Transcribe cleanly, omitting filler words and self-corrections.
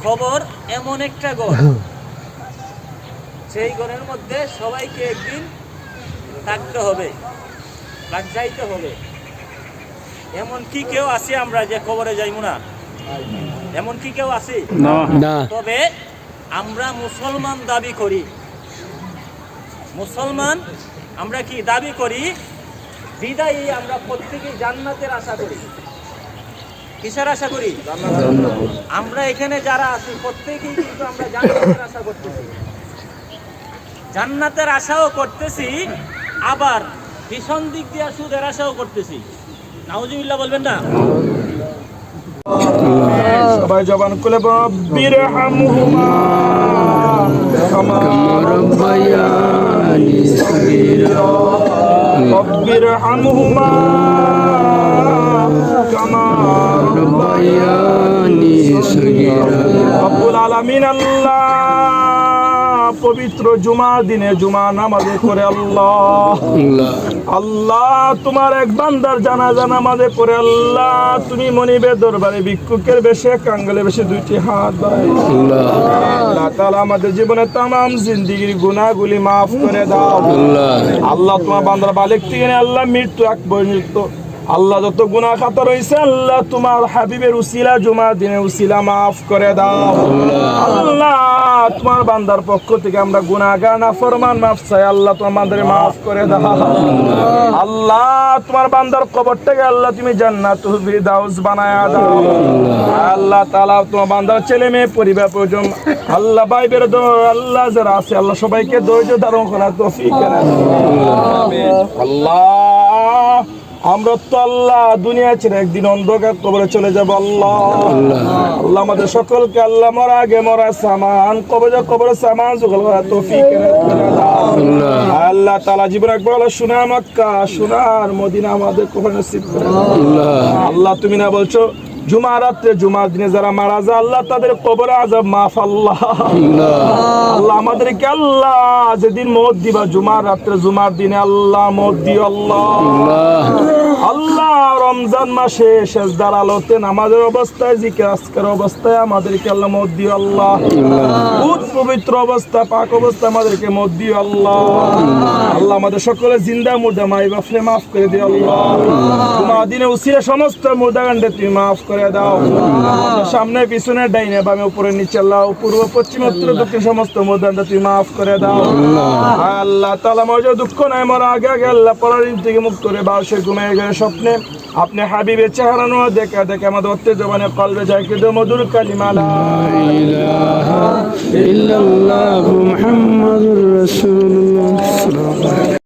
খবর এমন একটা ঘর, সেই ঘরের মধ্যে সবাইকে একদিন থাকতে হবে, যাইতে হবে। এমন কি কেউ আছে আমরা যে খবরে যাইবো না? এমন কি কেউ আছে? না। তবে আমরা মুসলমান দাবি করি, মুসলমান আমরা কি দাবি করি? বিদায়ী আমরা প্রত্যেকেই জান্নাতের আশা করি। কিসের আশা করি? আমরা এখানে যারা আছি প্রত্যেকেই কিন্তু আমরা জান্নাতের আশা করতেছি, জান্নাতের আশাও করতেছি, আবার ভীষণ দিক দিয়ে সুদের আশাও করতেছি। নাউজুবিল্লাহ বলবেন না? সবাই জবান খুলে রব্বিরহামহুমা কামা রাব্বায়ানি সগীরা, রব্বিরহামহুমা কামা রাব্বায়ানি সগীরা। রব্বুল আলামিন আল্লাহ পবিত্র জুমার দিনে জুমা নামাজে করে আল্লাহ আল্লাহ তোমার এক বান্দার জানাজা নামাজে পড়ে আল্লাহ তুমি মনিবের দরবারে ভিক্ষুকের বেশে কাঙ্গালে বেশে দুইটি হাত বাড়াই আল্লাহ তাআলা আমাদের জীবনের তামাম জিন্দেগির গুনাহগুলি মাফ করে দাও আল্লাহ তোমার বান্দার বালিক থেকে আল্লাহ মৃত্যু এক পর্যন্ত আল্লাহ যত গুনাহ খাতা রয়েছে আল্লাহ তোমার হাবিবের উসিলা জুমার দিনে উসিলা মাফ করে দাও আল্লাহ তোমার বান্দার পক্ষ থেকে আমরা গুনাহগার নাফরমান মাফ চাই আল্লাহ তোমার বান্দারে মাফ করে দাও আল্লাহ তোমার বান্দার কবরটাকে আল্লাহ তুমি জান্নাতুল ফিরদাউস বানায়া দাও আল্লাহ তাআলা তোমার বান্দার ছেলে মেয়ে পরিবার পরিজন আল্লাহ ভাই বেরোদ আল্লাহ যারা আছে আল্লাহ সবাইকে ধৈর্য ধারণ করার তৌফিক দেন আল্লাহ আমরা তো আল্লাহ দুনিয়া ছেড়ে একদিন অন্ধকার কবরে চলে যাব আল্লাহ আল্লাহ আমাদের সকলকে আল্লাহ মরা আগে মরা সামান কবরে সামান জোগাড় করার তৌফিক আল্লাহ তাআলা জীবন একবার আল্লাহ সোনার মক্কা সোনার মদিনা আমাদের কবরে নসিব করে আল্লাহ তুমি না বলছো জুমার রাত্রে জুমার দিনে যারা মারা যায় আল্লাহ তাদের কবরে আযাব মাফ আল্লাহ আল্লাহ আমাদেরকে আল্লাহ যেদিন মওত দিবা জুমার রাত্রে জুমার দিনে আল্লাহ মওত দিও আল্লাহ আল্লাহ রমজান মাসে সেজদার আলোতে নামাজের অবস্থায় জিকির আজকার অবস্থায় আমাদেরকে আল্লাহ মওত দিও আল্লাহ পবিত্র অবস্থা পাক অবস্থা আমাদেরকে মওত দিও আল্লাহ আল্লাহ আমাদের সকলে জিন্দা মুর্দা মাই বাপরে মাফ করে দিও আল্লাহ তোমার দিনে উসিলে সমস্ত মুর্দাগান্ডে তুমি মাফ করে দাও সামনে পিছনে ডাইনে বামে উপরে নিচে আল্লাহ পূর্ব পশ্চিম উত্তর দক্ষিণ সমস্ত মুর্দাগান্ডে তুমি মাফ করে দাও আল্লাহ তাআলা মজা দুঃখ নাই মরা আগে আগে আল্লাহ পরারিন থেকে মুক্ত করে বাসে ঘুমিয়ে গেলে স্বপ্নে আপনি হাবিবের চেহারা নো দেখা দেখে আমাদের অত্তে জবানে কলবে যায় কিন্তু মধুর কালিমা লা ইলাহা ইল্লাল্লাহু মুহাম্মাদুর রাসূল।